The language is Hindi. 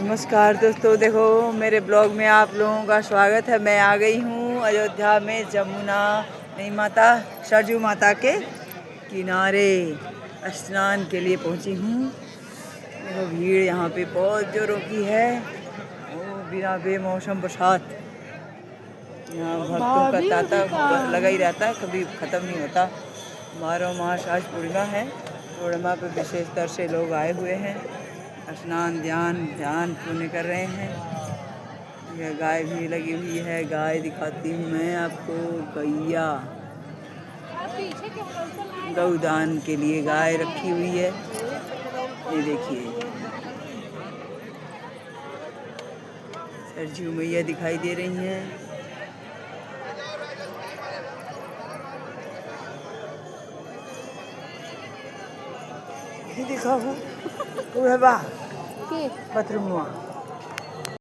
नमस्कार दोस्तों, देखो मेरे ब्लॉग में आप लोगों का स्वागत है। मैं आ गई हूँ अयोध्या में जमुना नहीं माता सरजू माता के किनारे स्नान के लिए पहुँची हूँ। देखो भीड़ यहाँ पे बहुत जोरों की है। ओ बिना बेमौसम बरसात, यहाँ भक्तों का तांता लगा ही रहता है, कभी ख़त्म नहीं होता। 12 मास आज पूर्णिमा है। पूर्णिमा पर विशेष तौर से लोग आए हुए हैं, स्नान ध्यान पुण्य कर रहे हैं। यह गाय भी लगी हुई है, गाय दिखाती हूँ मैं आपको। गैया गौदान के लिए गाय रखी हुई है। ये देखिए सरजू मैया दिखाई दे रही हैं। दिखा हूँ बा बाथरूम हुआ।